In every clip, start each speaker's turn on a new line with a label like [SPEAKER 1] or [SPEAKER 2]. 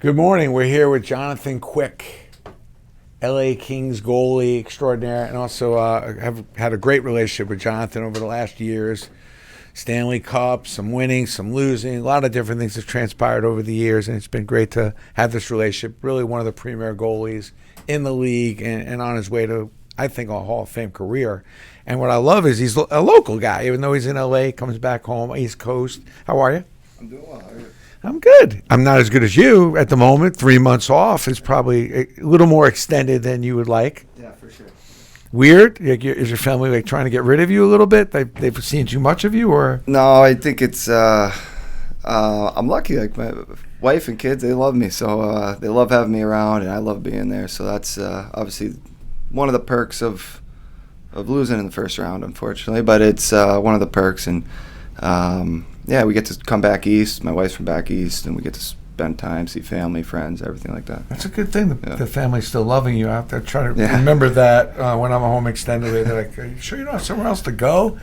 [SPEAKER 1] Good morning. We're here with Jonathan Quick, LA Kings goalie extraordinaire, and also have had a great relationship with Jonathan over the last years. Stanley Cup, some winning, some losing, a lot of different things have transpired over the years, and it's been great to have this relationship. Really one of the premier goalies in the league and on his way to, I think, a Hall of Fame career. And what I love is he's a local guy, even though he's in LA, comes back home, East Coast. How are you?
[SPEAKER 2] I'm doing well. How are you?
[SPEAKER 1] I'm good. I'm not as good as you at the moment. 3 months off is probably a little more extended than you would like.
[SPEAKER 2] Yeah, for sure.
[SPEAKER 1] Weird? Is your family like trying to get rid of you a little bit? They've seen too much of you, or?
[SPEAKER 2] No, I think it's. I'm lucky. Like my wife and kids, they love me, so they love having me around, and I love being there. So that's obviously one of the perks of losing in the first round, unfortunately. But it's one of the perks, and yeah, we get to come back east. My wife's from back east, and we get to spend time, see family, friends, everything like that.
[SPEAKER 1] That's a good thing. The family's still loving you out there. Try to remember that when I'm home extendedly. They're like, "Are you sure you don't have somewhere else to go?"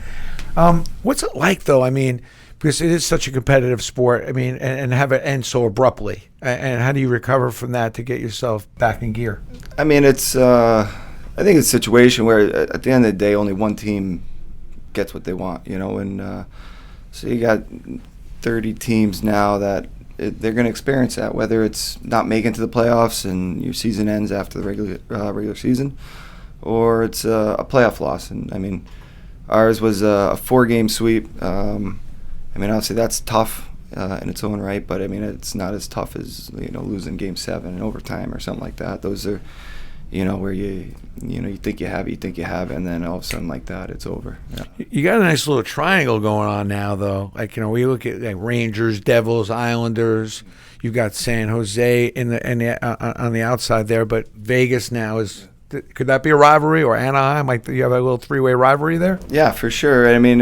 [SPEAKER 1] What's it like, though? I mean, because it is such a competitive sport. I mean, and have it end so abruptly. And how do you recover from that to get yourself back in gear?
[SPEAKER 2] I mean, it's. I think it's a situation where at the end of the day, only one team gets what they want. And so you got 30 teams now that they're going to experience that, whether it's not making to the playoffs and your season ends after the regular season, or it's a playoff loss. And I mean, ours was a 4-game sweep. I mean, obviously that's tough in its own right, but I mean it's not as tough as losing Game 7 in overtime or something like that. Those are where you think you have it, and then all of a sudden like that, it's over. Yeah.
[SPEAKER 1] You got a nice little triangle going on now, though. Like, we look at like Rangers, Devils, Islanders. You've got San Jose on the outside there, but Vegas now is. Could that be a rivalry, or Anaheim? Like, you have a little 3-way rivalry there?
[SPEAKER 2] Yeah, for sure. I mean,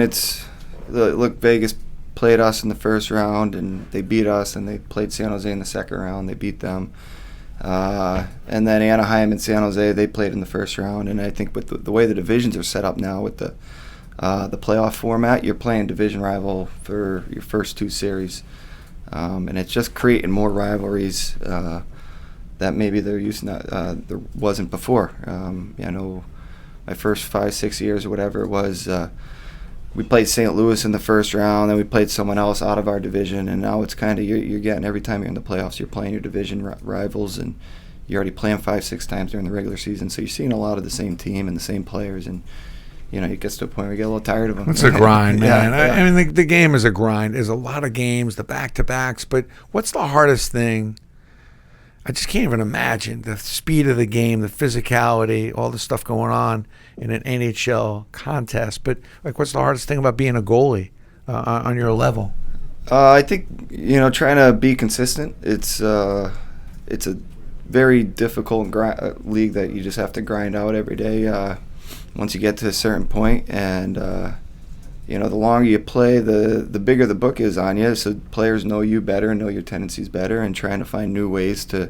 [SPEAKER 2] look, Vegas played us in the first round, and they beat us, and they played San Jose in the second round. They beat them. And then Anaheim and San Jose, they played in the first round, and I think with the way the divisions are set up now with the playoff format, you're playing division rival for your first 2 series, and it's just creating more rivalries that maybe there wasn't before. I know my first 5-6 years or whatever it was. We played St. Louis in the first round, then we played someone else out of our division, and now it's kind of you're getting every time you're in the playoffs, you're playing your division rivals, and you're already playing 5-6 times during the regular season, so you're seeing a lot of the same team and the same players, and it gets to a point where you get a little tired of them.
[SPEAKER 1] It's a grind, man.
[SPEAKER 2] Yeah.
[SPEAKER 1] I mean, the game is a grind. There's a lot of games, the back-to-backs, but what's the hardest thing? I just can't even imagine the speed of the game, the physicality, all the stuff going on in an NHL contest. But like, what's the hardest thing about being a goalie on your level?
[SPEAKER 2] I think trying to be consistent. It's a very difficult league that you just have to grind out every day. Once you get to a certain point, and the longer you play, the bigger the book is on you. So players know you better, know your tendencies better, and trying to find new ways to,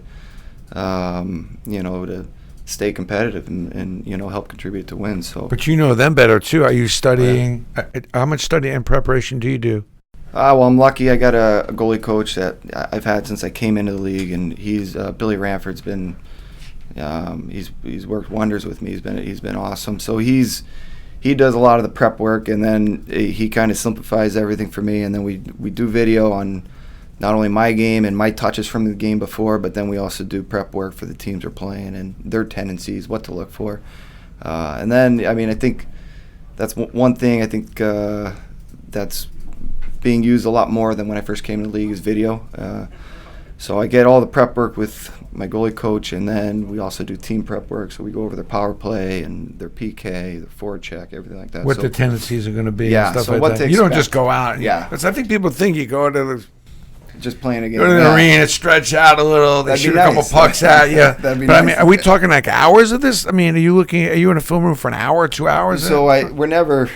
[SPEAKER 2] to stay competitive and help contribute to wins. So.
[SPEAKER 1] But you know them better too. Are you studying? How much study and preparation do you do?
[SPEAKER 2] Well, I'm lucky. I got a goalie coach that I've had since I came into the league, and he's Billy Ranford's been. He's worked wonders with me. He's been awesome. So he does a lot of the prep work, and then he kind of simplifies everything for me. And then we do video on not only my game and my touches from the game before, but then we also do prep work for the teams we're playing and their tendencies, what to look for. And then, I mean, I think that's one thing I think that's being used a lot more than when I first came to the league is video. So I get all the prep work with my goalie coach, and then we also do team prep work. So we go over their power play and their PK, their forward check, everything like that.
[SPEAKER 1] What the tendencies are going to be,
[SPEAKER 2] yeah,
[SPEAKER 1] and stuff
[SPEAKER 2] so
[SPEAKER 1] like
[SPEAKER 2] what
[SPEAKER 1] that. You don't just go out. Because I think people think you go to
[SPEAKER 2] just playing a game.
[SPEAKER 1] Go to the arena, stretch out a little. They shoot a couple pucks at you.
[SPEAKER 2] That'd be
[SPEAKER 1] but
[SPEAKER 2] nice.
[SPEAKER 1] I mean, are we talking like hours of this? I mean, are you in a film room for an hour, 2 hours?
[SPEAKER 2] So we're never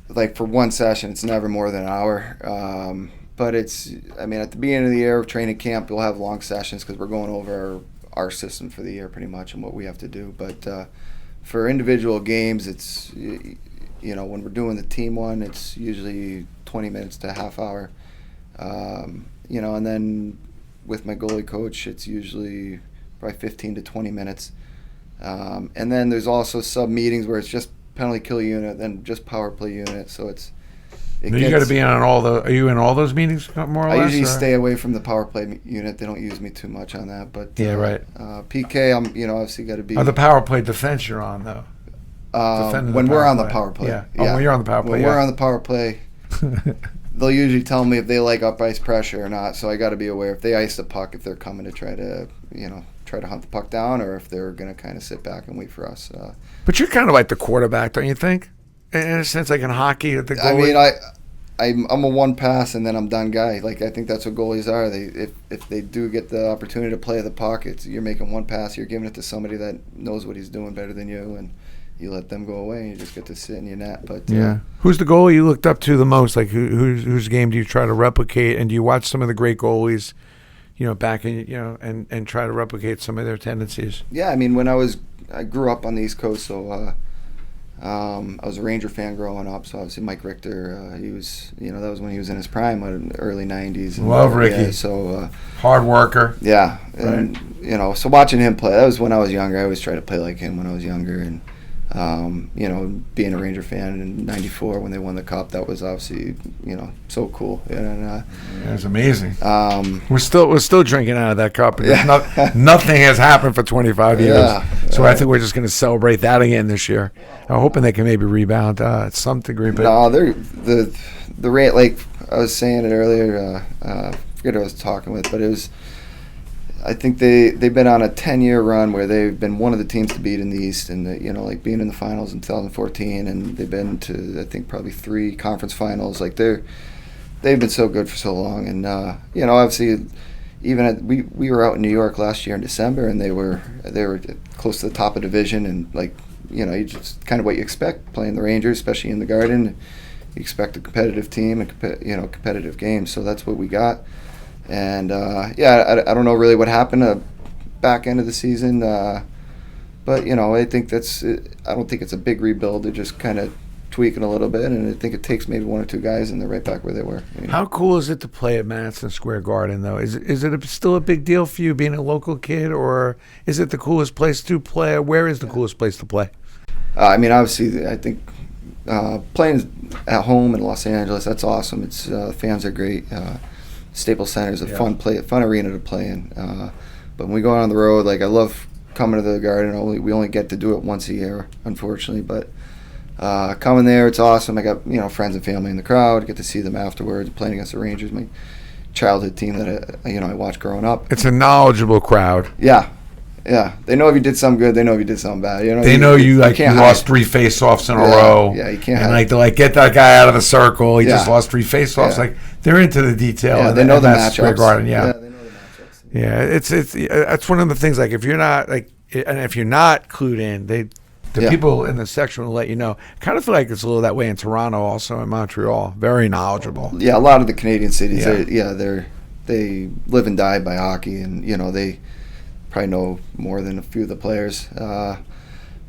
[SPEAKER 2] like for one session. It's never more than an hour. But at the beginning of the year of training camp, we'll have long sessions because we're going over our system for the year pretty much and what we have to do. But for individual games, it's, when we're doing the team one, it's usually 20 minutes to a half hour. And then with my goalie coach, it's usually probably 15 to 20 minutes. And then there's also sub meetings where it's just penalty kill unit, then just power play unit. So
[SPEAKER 1] you got to be on all the. Are you in all those meetings more or less?
[SPEAKER 2] I usually stay away from the power play unit. They don't use me too much on that. But
[SPEAKER 1] yeah, right.
[SPEAKER 2] PK, I'm obviously got to be.
[SPEAKER 1] The power play defense you're on though.
[SPEAKER 2] When we're on the power play.
[SPEAKER 1] Yeah. When you're on the power play.
[SPEAKER 2] When we're on the power play, they'll usually tell me if they like up ice pressure or not. So I got to be aware if they ice the puck, if they're coming to try to hunt the puck down, or if they're going to kind of sit back and wait for us.
[SPEAKER 1] But you're kind of like the quarterback, don't you think? In a sense, like in hockey, the goalie.
[SPEAKER 2] I mean, I'm a one pass and then I'm done guy. Like I think that's what goalies are. If they do get the opportunity to play the puck, you're making one pass, you're giving it to somebody that knows what he's doing better than you, and you let them go away and you just get to sit in your net. But
[SPEAKER 1] yeah, who's the goalie you looked up to the most? Like whose game do you try to replicate, and do you watch some of the great goalies, back in and try to replicate some of their tendencies?
[SPEAKER 2] Yeah, I mean I grew up on the East Coast, so. I was a Ranger fan growing up, so obviously Mike Richter, he was, that was when he was in his prime, in the early 90s.
[SPEAKER 1] Love Ricky.
[SPEAKER 2] Yeah, so
[SPEAKER 1] hard worker.
[SPEAKER 2] Yeah, and
[SPEAKER 1] right.
[SPEAKER 2] So watching him play, that was when I was younger. I always tried to play like him when I was younger, and being a Ranger fan in '94 when they won the Cup, that was obviously so cool. And
[SPEAKER 1] it was amazing. We're still drinking out of that cup. Yeah. Nothing has happened for 25 years. Yeah, so I think we're just going to celebrate that again this year. I'm hoping they can maybe rebound at some degree. But
[SPEAKER 2] no, they're the rate, like I was saying it earlier. I forget who I was talking with, but it was. I think they've been on a 10-year run where they've been one of the teams to beat in the East, and like being in the finals in 2014, and they've been to I think probably 3 conference finals. Like they've been so good for so long, and obviously even we were out in New York last year in December, and they were close to the top of the division, and like you just kind of what you expect playing the Rangers, especially in the Garden. You expect a competitive team and competitive games, so that's what we got. And I don't know really what happened back end of the season, but I think I don't think it's a big rebuild. They're just kind of tweaking a little bit, and I think it takes maybe 1 or 2 guys, and they're right back where they were.
[SPEAKER 1] How cool is it to play at Madison Square Garden, though? Is it still a big deal for you being a local kid, or is it the coolest place to play? Where is the coolest place to play?
[SPEAKER 2] I mean, obviously, I think playing at home in Los Angeles, that's awesome. It's fans are great. Staples Center is a fun arena to play in. But when we go out on the road, like I love coming to the Garden. We only get to do it once a year, unfortunately. But coming there, it's awesome. I got friends and family in the crowd. Get to see them afterwards. Playing against the Rangers, my childhood team that I watched growing up.
[SPEAKER 1] It's a knowledgeable crowd.
[SPEAKER 2] Yeah. Yeah, they know if you did something good. They know if you did something bad.
[SPEAKER 1] They know you lost 3 face-offs in a row.
[SPEAKER 2] Yeah, you can't.
[SPEAKER 1] And they're get that guy out of the circle. He just lost 3 face-offs. Yeah. They're into the detail.
[SPEAKER 2] Yeah, they know the matchups.
[SPEAKER 1] Garden,
[SPEAKER 2] yeah, they know the matchups.
[SPEAKER 1] Yeah, it's that's one of the things. Like if you're not and if you're not clued in, the people in the section will let you know. I kind of feel like it's a little that way in Toronto, also in Montreal. Very knowledgeable.
[SPEAKER 2] Yeah, a lot of the Canadian cities. They live and die by hockey, and they probably know more than a few of the players,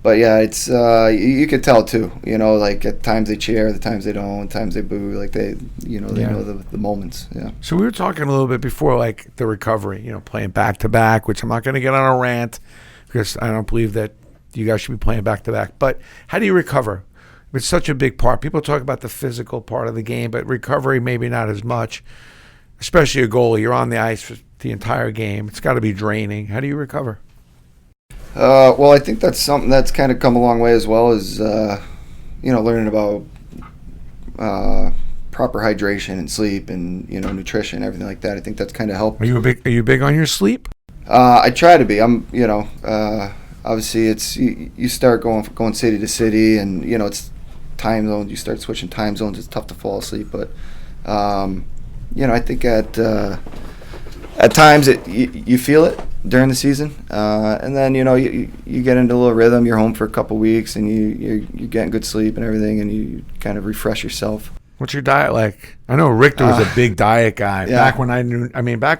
[SPEAKER 2] but yeah, it's you could tell too. Like at times they cheer, at times they don't, at times they boo. Like they know the moments. Yeah.
[SPEAKER 1] So we were talking a little bit before, like the recovery. Playing back to back, which I'm not going to get on a rant because I don't believe that you guys should be playing back to back. But how do you recover? It's such a big part. People talk about the physical part of the game, but recovery maybe not as much. Especially a goalie, you're on the ice for the entire game. It's got to be draining. How do you recover?
[SPEAKER 2] Well, I think that's something that's kind of come a long way as well as learning about proper hydration and sleep and nutrition, everything like that. I think that's kind of helped.
[SPEAKER 1] Are you big on your sleep?
[SPEAKER 2] I try to be. I'm obviously it's you start going city to city, and it's time zones. You start switching time zones. It's tough to fall asleep, but I think at times you feel it during the season, and then you get into a little rhythm. You're home for a couple weeks, and you're getting good sleep and everything, and you kind of refresh yourself.
[SPEAKER 1] What's your diet like? I know Richter was a big diet guy.
[SPEAKER 2] Yeah.
[SPEAKER 1] Back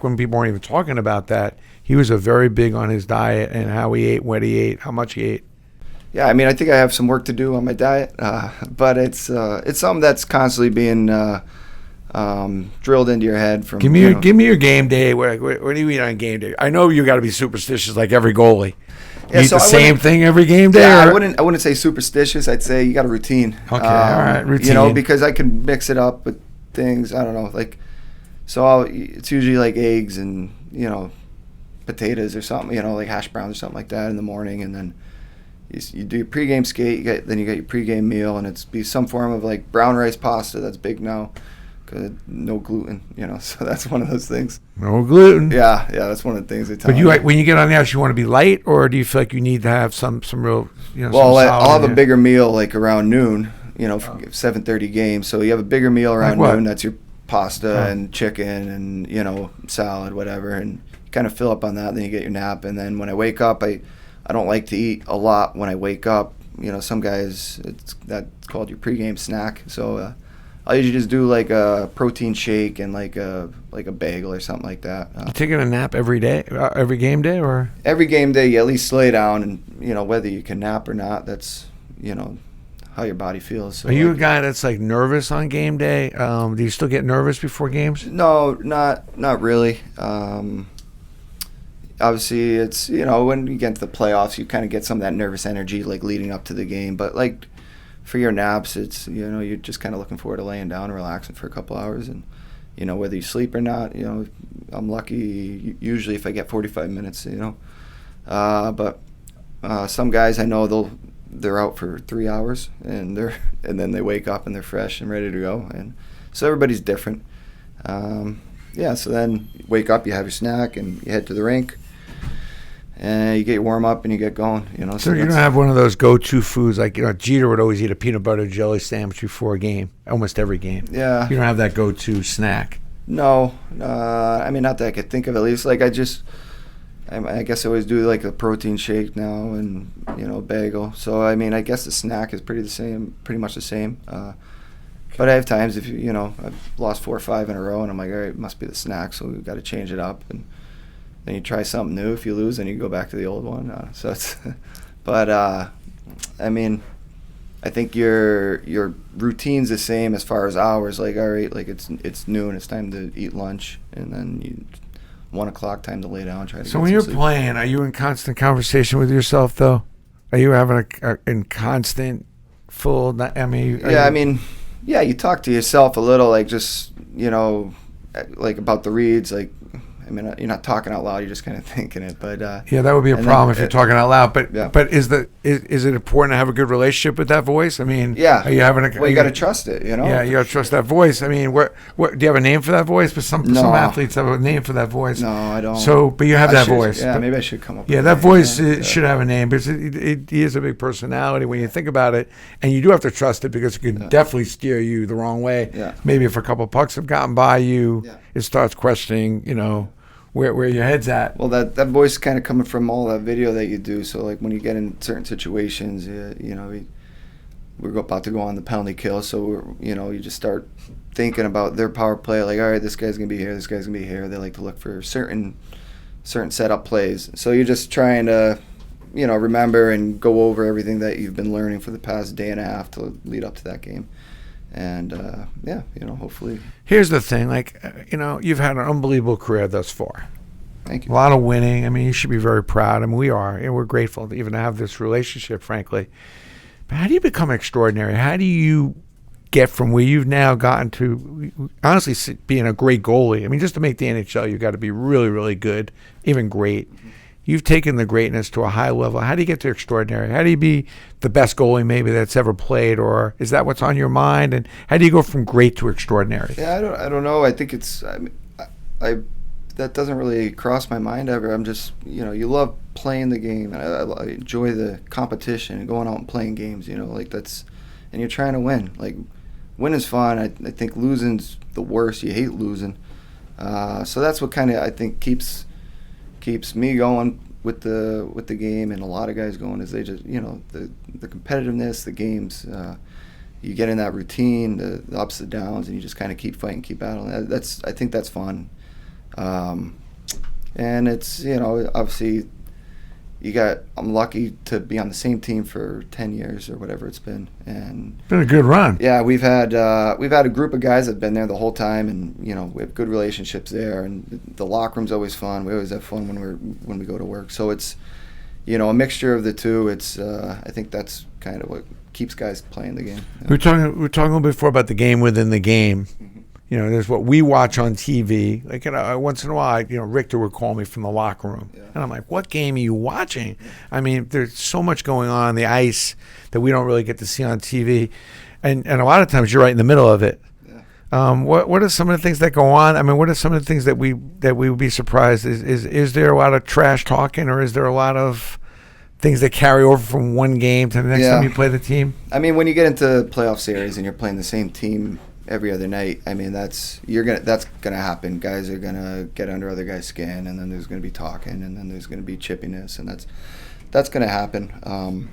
[SPEAKER 1] when people weren't even talking about that, he was a very big on his diet and how he ate, what he ate, how much he ate.
[SPEAKER 2] Yeah, I mean, I think I have some work to do on my diet, but it's something that's constantly being drilled into your head from.
[SPEAKER 1] Give me your game day. What do you eat on game day? I know you got to be superstitious like every goalie. You eat the same thing every game day?
[SPEAKER 2] Yeah, I wouldn't say superstitious. I'd say you got a routine.
[SPEAKER 1] Okay, all right, routine.
[SPEAKER 2] You know, because I can mix it up with things. I don't know, like, so it's usually like eggs and, you know, potatoes or something, you know, like hash browns or something like that in the morning, and then you do your pregame skate. Then you get your pregame meal, and it's be some form of like brown rice pasta. That's big now. No gluten, you know, so that's one of those things.
[SPEAKER 1] No gluten.
[SPEAKER 2] Yeah, that's one of the things they tell me.
[SPEAKER 1] But when you get on the ice, you want to be light, or do you feel like you need to have some real, you know?
[SPEAKER 2] Well, I'll have a bigger meal like around noon, you know, 7:30 game. So you have a bigger meal around noon. That's your pasta and chicken and, you know, salad, whatever, and you kind of fill up on that. Then you get your nap, and then when I wake up, I don't like to eat a lot when I wake up. You know, some guys that's called your pregame snack. So. I usually just do like a protein shake and like a bagel or something like that.
[SPEAKER 1] You taking a nap every day, every game day, or? Every
[SPEAKER 2] game day, you at least lay down, and, you know, whether you can nap or not, that's, you know, how your body feels. So,
[SPEAKER 1] are you a guy that's like nervous on game day? Do you still get nervous before games?
[SPEAKER 2] No, not really. Obviously, it's, you know, when you get into the playoffs, you kind of get some of that nervous energy like leading up to the game, but like. For your naps, it's, you know, you're just kind of looking forward to laying down and relaxing for a couple hours, and, you know, whether you sleep or not, you know, I'm lucky usually if I get 45 minutes, you know, but some guys I know they're out for 3 hours and then they wake up and they're fresh and ready to go, and so everybody's different. So then you wake up, you have your snack, and you head to the rink. And you get your warm up and you get going, you know.
[SPEAKER 1] So you don't have one of those go-to foods like, you know, Jeter would always eat a peanut butter jelly sandwich before a game, almost every game.
[SPEAKER 2] Yeah.
[SPEAKER 1] You don't have that go-to snack.
[SPEAKER 2] No, I mean, not that I could think of at least. Like I guess I always do like a protein shake now and, you know, bagel. So I mean, I guess the snack is pretty much the same. But I have times if you know I've lost 4 or 5 in a row and I'm like, all right, it must be the snack, so we've got to change it up. And then you try something new. If you lose, then you go back to the old one. So it's, but I mean, I think your routine's the same as far as hours. Like, all right, like it's noon, it's time to eat lunch, and then 1 o'clock time to lay down.
[SPEAKER 1] So when you're playing, are you in constant conversation with yourself though? Are you having in constant full? I mean,
[SPEAKER 2] yeah, you talk to yourself a little, like just, you know, like about the reads, like. I mean, you're not talking out loud; you're just kind of thinking it. But
[SPEAKER 1] yeah, that would be a problem if you're talking out loud. But yeah. But is it important to have a good relationship with that voice? I mean,
[SPEAKER 2] yeah.
[SPEAKER 1] Are you having
[SPEAKER 2] you got to trust it, you know.
[SPEAKER 1] Yeah, you got to trust that voice. I mean, what do you have a name for that voice? But some athletes have a name for that voice.
[SPEAKER 2] No, I don't.
[SPEAKER 1] So, but you have that voice.
[SPEAKER 2] Yeah, maybe I should come up.
[SPEAKER 1] Yeah, that voice should have a name because he is a big personality when you think about it, and you do have to trust it because it can definitely steer you the wrong way.
[SPEAKER 2] Yeah.
[SPEAKER 1] Maybe if a couple of pucks have gotten by you, it starts questioning, you know. Where your head's at.
[SPEAKER 2] Well, that voice is kind of coming from all that video that you do. So, like, when you get in certain situations, you know, we're about to go on the penalty kill. So, you just start thinking about their power play. Like, all right, this guy's going to be here, this guy's going to be here. They like to look for certain setup plays. So you're just trying to, you know, remember and go over everything that you've been learning for the past day and a half to lead up to that game. And, you know, hopefully.
[SPEAKER 1] Here's the thing. Like, you know, you've had an unbelievable career thus far.
[SPEAKER 2] Thank you.
[SPEAKER 1] A lot of winning. I mean, you should be very proud. I mean, we are. And we're grateful to even have this relationship, frankly. But how do you become extraordinary? How do you get from where you've now gotten to, honestly, being a great goalie? I mean, just to make the NHL, you've got to be really, really good, even great. Mm-hmm. You've taken the greatness to a high level. How do you get to extraordinary? How do you be the best goalie maybe that's ever played, or is that what's on your mind? And how do you go from great to extraordinary?
[SPEAKER 2] Yeah, I don't know. I think it's I that doesn't really cross my mind ever. I'm just, you know, you love playing the game, and I enjoy the competition and going out and playing games. You know, like that's, and you're trying to win. Like, winning's fun. I think losing's the worst. You hate losing. So that's what kind of I think keeps me going with the game, and a lot of guys going, is they just, you know, the competitiveness, the games, you get in that routine, the ups and downs, and you just kind of keep fighting, keep battling. I think that's fun, and it's, you know, obviously I'm lucky to be on the same team for 10 years or whatever it's been, and
[SPEAKER 1] Been a good run.
[SPEAKER 2] yeah, we've had a group of guys that've been there the whole time, and we have good relationships there, and the locker room's always fun. We always have fun when we go to work. So it's a mixture of the two. It's I think that's kind of what keeps guys playing the game.
[SPEAKER 1] We were talking a little bit before about the game within the game. There's what we watch on TV. Like, once in a while, Richter would call me from the locker room. Yeah. And I'm like, what game are you watching? I mean, there's so much going on the ice that we don't really get to see on TV. And a lot of times you're right in the middle of it. Yeah. What are some of the things that go on? I mean, what are some of the things that we would be surprised? Is there a lot of trash talking, or is there a lot of things that carry over from one game to the next time you play the team?
[SPEAKER 2] I mean, when you get into playoff series and you're playing the same team every other night, I mean, that's gonna happen. Guys are gonna get under other guys' skin, and then there's gonna be talking, and then there's gonna be chippiness, and that's gonna happen.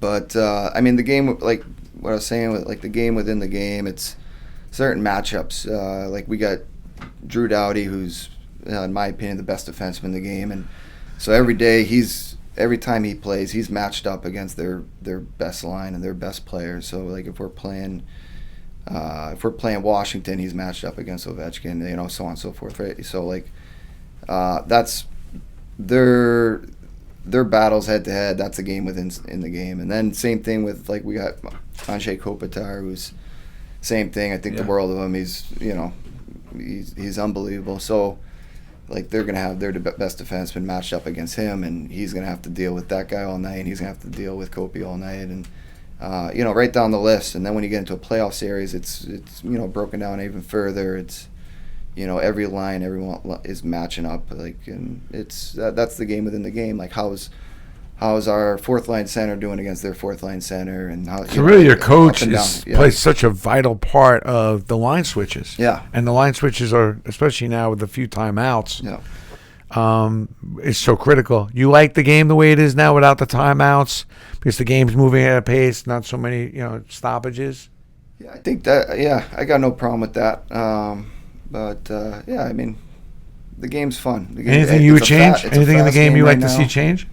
[SPEAKER 2] But I mean, the game, like what I was saying, with like the game within the game, it's certain matchups. Like we got Drew Doughty, who's in my opinion the best defenseman in the game, and so every time he plays, he's matched up against their best line and their best players. So like if we're playing Washington, he's matched up against Ovechkin, so on and so forth, right? So like that's their battles head to head. That's a game in the game. And then same thing with, like, we got Andrzej Kopitar, who's same thing. I think the world of him. He's unbelievable. So like they're gonna have their best defenseman matched up against him, and he's gonna have to deal with that guy all night, and he's gonna have to deal with Kopi all night, and right down the list. And then when you get into a playoff series, it's broken down even further. It's every line, everyone is matching up, like, and it's that's the game within the game. Like how's our fourth line center doing against their fourth line center, and how?
[SPEAKER 1] So really, your coach plays such a vital part of the line switches.
[SPEAKER 2] Yeah,
[SPEAKER 1] and the line switches are, especially now with a few timeouts.
[SPEAKER 2] Yeah.
[SPEAKER 1] Is so critical. You like the game the way it is now without the timeouts, because the game's moving at a pace, not so many stoppages.
[SPEAKER 2] Yeah, I think that. Yeah, I got no problem with that. But I mean, the game's fun. The game,
[SPEAKER 1] anything you would change? Anything in the game you like to see change?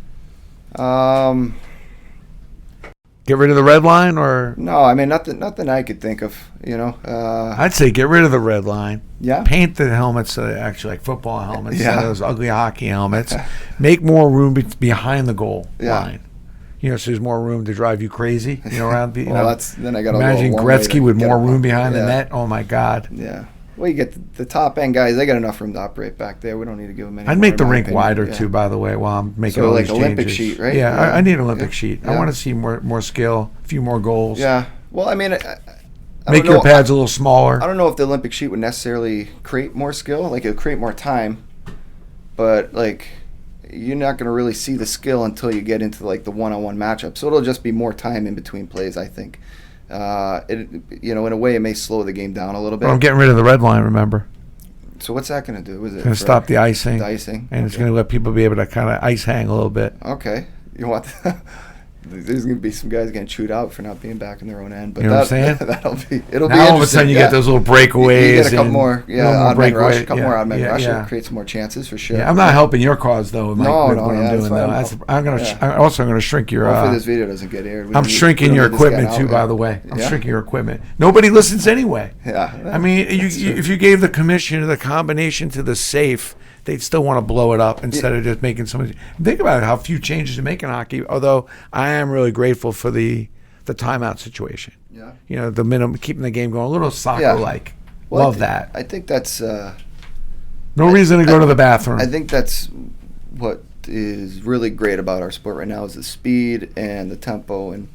[SPEAKER 1] Get rid of the red line, or
[SPEAKER 2] no? I mean, nothing I could think of.
[SPEAKER 1] I'd say get rid of the red line.
[SPEAKER 2] Yeah.
[SPEAKER 1] Paint the helmets actually like football helmets. Yeah. Those ugly hockey helmets. Make more room behind the goal line. So there's more room to drive you crazy. Around the.
[SPEAKER 2] Then I got
[SPEAKER 1] imagine Gretzky with more room behind the net. Oh my God.
[SPEAKER 2] Yeah. Well, you get the top end guys; they got enough room to operate back there. We don't need to give them any.
[SPEAKER 1] I'd make the rink wider too, by the way, while I'm making all these changes. So like Olympic sheet, right? Yeah, I need an Olympic sheet. I want to see more skill, a few more goals.
[SPEAKER 2] Yeah. Well, I mean,
[SPEAKER 1] make your pads a little smaller.
[SPEAKER 2] I don't know if the Olympic sheet would necessarily create more skill. Like, it would create more time, but like, you're not going to really see the skill until you get into like the one-on-one matchup. So it'll just be more time in between plays, I think. In a way, it may slow the game down a little bit.
[SPEAKER 1] But I'm getting rid of the red line, remember?
[SPEAKER 2] So what's that going to do? Is it
[SPEAKER 1] going to stop the icing?
[SPEAKER 2] The icing,
[SPEAKER 1] and it's going to let people be able to kind of ice hang a little bit.
[SPEAKER 2] Okay, you want? There's going to be some guys getting chewed out for not being back in their own end. But
[SPEAKER 1] you know what I'm saying?
[SPEAKER 2] It'll
[SPEAKER 1] now
[SPEAKER 2] be
[SPEAKER 1] all of a sudden you get those little breakaways.
[SPEAKER 2] You get a couple more, odd man rush. A couple more odd man rush.
[SPEAKER 1] Yeah.
[SPEAKER 2] Create some more chances for sure.
[SPEAKER 1] Yeah, I'm not helping your cause though. With what I'm doing though. I'm going to shrink your.
[SPEAKER 2] Hopefully this video doesn't get aired.
[SPEAKER 1] I'm shrinking your equipment too, by the way. I'm shrinking your equipment. Nobody listens anyway.
[SPEAKER 2] Yeah.
[SPEAKER 1] I mean, if you gave the commissioner the combination to the safe, they'd still want to blow it up instead of just making so many. Think about how few changes you make in hockey. Although I am really grateful for the timeout situation.
[SPEAKER 2] Yeah.
[SPEAKER 1] The minimum, keeping the game going, a little soccer-like.
[SPEAKER 2] Well,
[SPEAKER 1] Love that.
[SPEAKER 2] I think that's
[SPEAKER 1] no reason to go to the bathroom.
[SPEAKER 2] I think that's what is really great about our sport right now is the speed and the tempo, and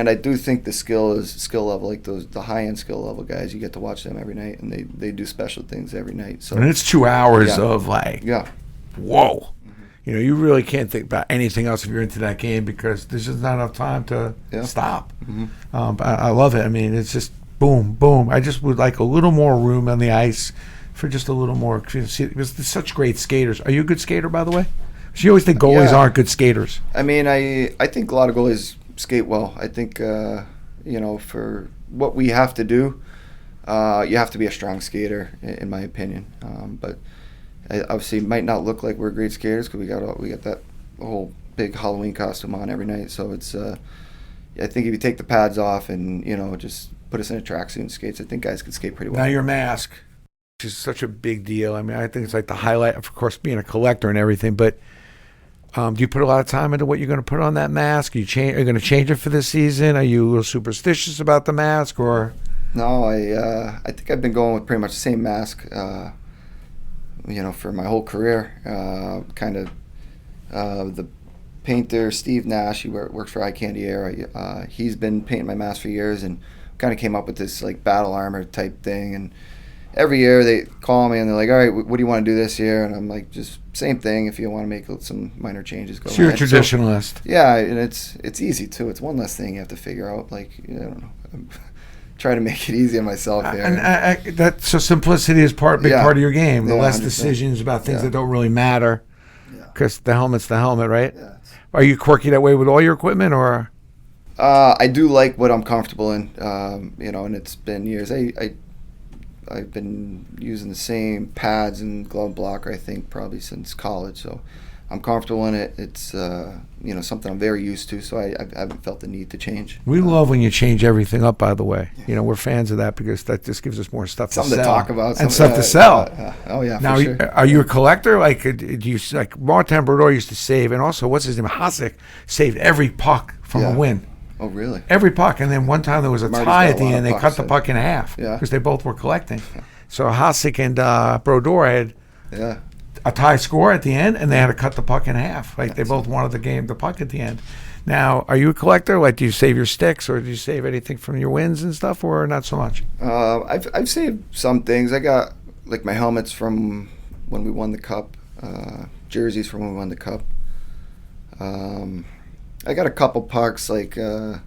[SPEAKER 2] I do think the skill level, like the high-end skill level guys, you get to watch them every night, and they do special things every night. So,
[SPEAKER 1] and it's 2 hours of like, whoa.
[SPEAKER 2] Mm-hmm.
[SPEAKER 1] You really can't think about anything else if you're into that game, because there's just not enough time to stop.
[SPEAKER 2] Mm-hmm.
[SPEAKER 1] But I love it. I mean, it's just boom, boom. I just would like a little more room on the ice for just a little more. Because they're such great skaters. Are you a good skater, by the way? So you always think goalies aren't good skaters.
[SPEAKER 2] I mean, I think a lot of goalies skate well. I think, for what we have to do, you have to be a strong skater, in my opinion. But obviously, it might not look like we're great skaters because we got a whole big Halloween costume on every night. So it's I think if you take the pads off and just put us in a tracksuit and skates, I think guys could skate pretty well.
[SPEAKER 1] Now your mask, which is such a big deal. I mean, I think it's like the highlight, of course, being a collector and everything. But do you put a lot of time into what you're going to put on that mask? Are you going to change it for this season? Are you a little superstitious about the mask, or?
[SPEAKER 2] No, I think I've been going with pretty much the same mask, for my whole career. The painter Steve Nash, he works for Eye Candy Air. He's been painting my mask for years, and kind of came up with this like battle armor type thing. And every year they call me and they're like, "All right, what do you want to do this year?" And I'm like, "Just same thing. If you want to make some minor changes, go."
[SPEAKER 1] So you're a
[SPEAKER 2] ahead."
[SPEAKER 1] traditionalist.
[SPEAKER 2] So, yeah, and it's easy too. It's one less thing you have to figure out. Like, I don't know. I'm trying to make it easy on myself there.
[SPEAKER 1] So simplicity is big part of your game. The less
[SPEAKER 2] 100%.
[SPEAKER 1] Decisions about things that don't really matter, because the helmet's the helmet, right?
[SPEAKER 2] Yeah.
[SPEAKER 1] Are you quirky that way with all your equipment, or?
[SPEAKER 2] I do like what I'm comfortable in, and it's been years. I've been using the same pads and glove blocker, I think, probably since college. So I'm comfortable in it. It's something I'm very used to. So I haven't felt the need to change.
[SPEAKER 1] We love when you change everything up. By the way, we're fans of that, because that just gives us more stuff to sell.
[SPEAKER 2] Something to talk about.
[SPEAKER 1] And stuff to sell.
[SPEAKER 2] Oh yeah.
[SPEAKER 1] Now,
[SPEAKER 2] for sure.
[SPEAKER 1] Are you a collector? Like, do you like Martin Brodeur used to save, and also what's his name, Hasek, saved every puck from a win.
[SPEAKER 2] Oh really?
[SPEAKER 1] Every puck, and then one time there was a
[SPEAKER 2] Marty's
[SPEAKER 1] tie
[SPEAKER 2] got
[SPEAKER 1] at
[SPEAKER 2] a
[SPEAKER 1] the
[SPEAKER 2] lot
[SPEAKER 1] end.
[SPEAKER 2] of
[SPEAKER 1] They cut
[SPEAKER 2] pucks,
[SPEAKER 1] the puck in half because they both were collecting. So Hasek and Brodeur had a tie score at the end, and they had to cut the puck in half. Like, they both wanted the puck at the end. Now, are you a collector? Like, do you save your sticks, or do you save anything from your wins and stuff, or not so much?
[SPEAKER 2] I've saved some things. I got like my helmets from when we won the cup, jerseys from when we won the cup. I got a couple pucks, like some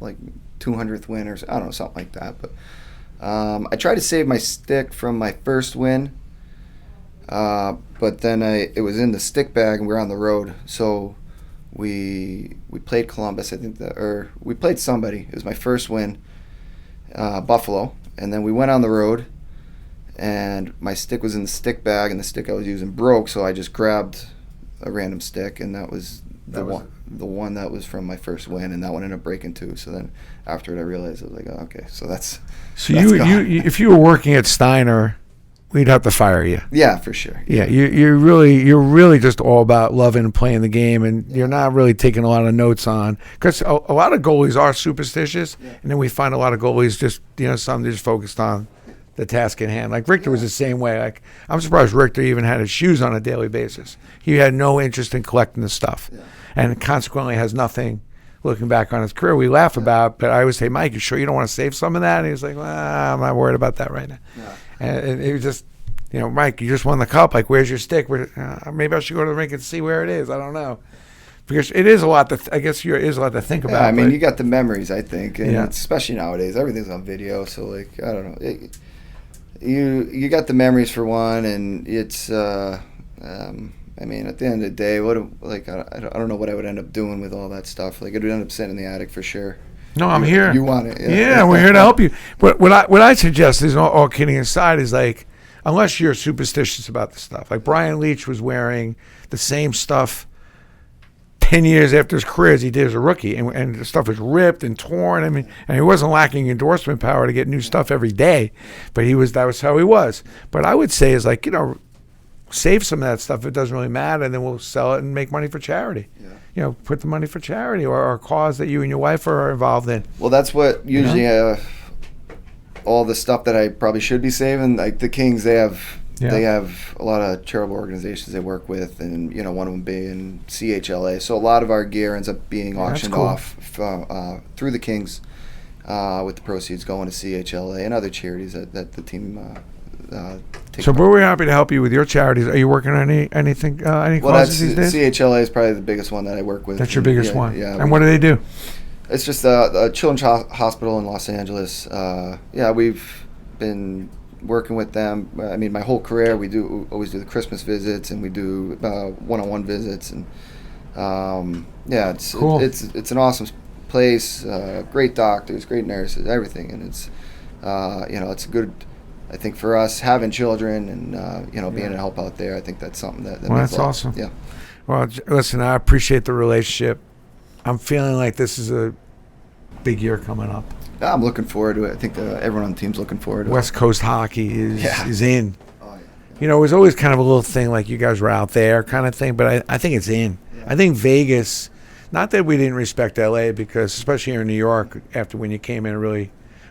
[SPEAKER 2] like 200th win, or I don't know, something like that. But I tried to save my stick from my first win, but then it was in the stick bag, and we were on the road. So we played Columbus, I think, or we played somebody. It was my first win, Buffalo, and then we went on the road, and my stick was in the stick bag, and the stick I was using broke, so I just grabbed a random stick, and that was the one that was from my first win, and that one ended up breaking too. So then after it, I realized, I was like, oh, okay, so that's
[SPEAKER 1] you if you were working at Steiner, we'd have to fire you.
[SPEAKER 2] Yeah, for sure.
[SPEAKER 1] Yeah, you're really just all about loving and playing the game, and you're not really taking a lot of notes on, because a lot of goalies are superstitious, and then we find a lot of goalies just some just focused on the task at hand. Like Richter was the same way. Like, I'm surprised Richter even had his shoes on a daily basis. He had no interest in collecting the stuff, and consequently has nothing. Looking back on his career, we laugh about, but I always say, Mike, you sure you don't want to save some of that? And he was like, well, I'm not worried about that right now. And it was just, Mike, you just won the cup. Like, where's your stick? Maybe I should go to the rink and see where it is. I don't know. Because it is a lot I guess it is a lot to think about.
[SPEAKER 2] I mean, you got the memories, I think, and especially nowadays, everything's on video. So, like, I don't know. You got the memories for one, and it's I mean, at the end of the day, I don't know what I would end up doing with all that stuff. Like, it would end up sitting in the attic for sure.
[SPEAKER 1] No, I'm here.
[SPEAKER 2] You want it?
[SPEAKER 1] Yeah, we're here to help you. But what I suggest is, all kidding aside, is like, unless you're superstitious about the stuff, like Brian Leach was wearing the same stuff 10 years after his career as he did as a rookie, and the stuff was ripped and torn. I mean, and he wasn't lacking endorsement power to get new stuff every day, but that was how he was. But I would say is like, save some of that stuff. It doesn't really matter, and then we'll sell it and make money for charity. Put the money for charity or a cause that you and your wife are involved in.
[SPEAKER 2] Well, that's what usually all the stuff that I probably should be saving. Like the Kings, they have a lot of charitable organizations they work with, and one of them being CHLA. So a lot of our gear ends up being auctioned off through the Kings, with the proceeds going to CHLA and other charities that the team.
[SPEAKER 1] So we're happy to help you with your charities. Are you working on anything, any causes these days?
[SPEAKER 2] CHLA is probably the biggest one that I work with.
[SPEAKER 1] That's your biggest one?
[SPEAKER 2] Yeah.
[SPEAKER 1] And what do they do?
[SPEAKER 2] It's just a children's hospital in Los Angeles. We've been working with them. I mean, my whole career, we always do the Christmas visits, and we do one-on-one visits, and it's
[SPEAKER 1] cool.
[SPEAKER 2] It's an awesome place. Great doctors, great nurses, everything, and it's it's a good I think for us having children and being a help out there, I think that's something that
[SPEAKER 1] Well,
[SPEAKER 2] means
[SPEAKER 1] that's
[SPEAKER 2] a lot.
[SPEAKER 1] awesome.
[SPEAKER 2] Yeah.
[SPEAKER 1] Well, listen, I appreciate the relationship. I'm feeling like this is a big year coming up.
[SPEAKER 2] I'm looking forward to it. I think everyone on the team's looking forward to it.
[SPEAKER 1] West Coast hockey is in.
[SPEAKER 2] Oh, yeah.
[SPEAKER 1] You know, it was always kind of a little thing like you guys were out there kind of thing, but I think it's in.
[SPEAKER 2] Yeah.
[SPEAKER 1] I think Vegas, not that we didn't respect LA, because especially here in New York, after when you came in,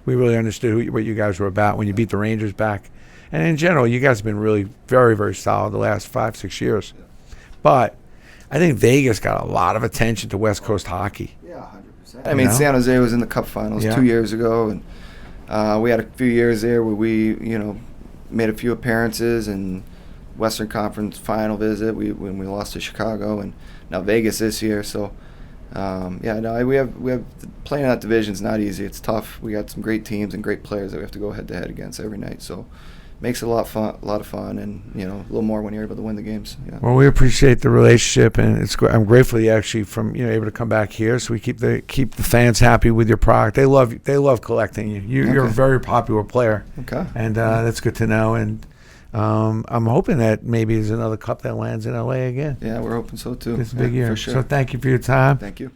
[SPEAKER 1] we really understood what you guys were about when you beat the Rangers back. And in general, you guys have been really very, very solid the last 5-6 years. But I think Vegas got a lot of attention to West Coast hockey.
[SPEAKER 2] Yeah, 100%. I mean, San Jose was in the Cup Finals 2 years ago, and we had a few years there where we, made a few appearances and Western Conference Final visit when we lost to Chicago, and now Vegas is here. So, we have playing in that division is not easy. It's tough. We got some great teams and great players that we have to go head to head against every night. So. Makes it a lot of fun, and a little more when you're able to win the games. Yeah.
[SPEAKER 1] Well, we appreciate the relationship, and I'm grateful you actually able to come back here, so we keep the fans happy with your product. They love collecting you. You're a very popular player.
[SPEAKER 2] Okay.
[SPEAKER 1] And that's good to know. And I'm hoping that maybe there's another cup that lands in LA again.
[SPEAKER 2] Yeah, we're hoping so too.
[SPEAKER 1] It's a big year.
[SPEAKER 2] For sure.
[SPEAKER 1] So thank you for your time.
[SPEAKER 2] Thank you.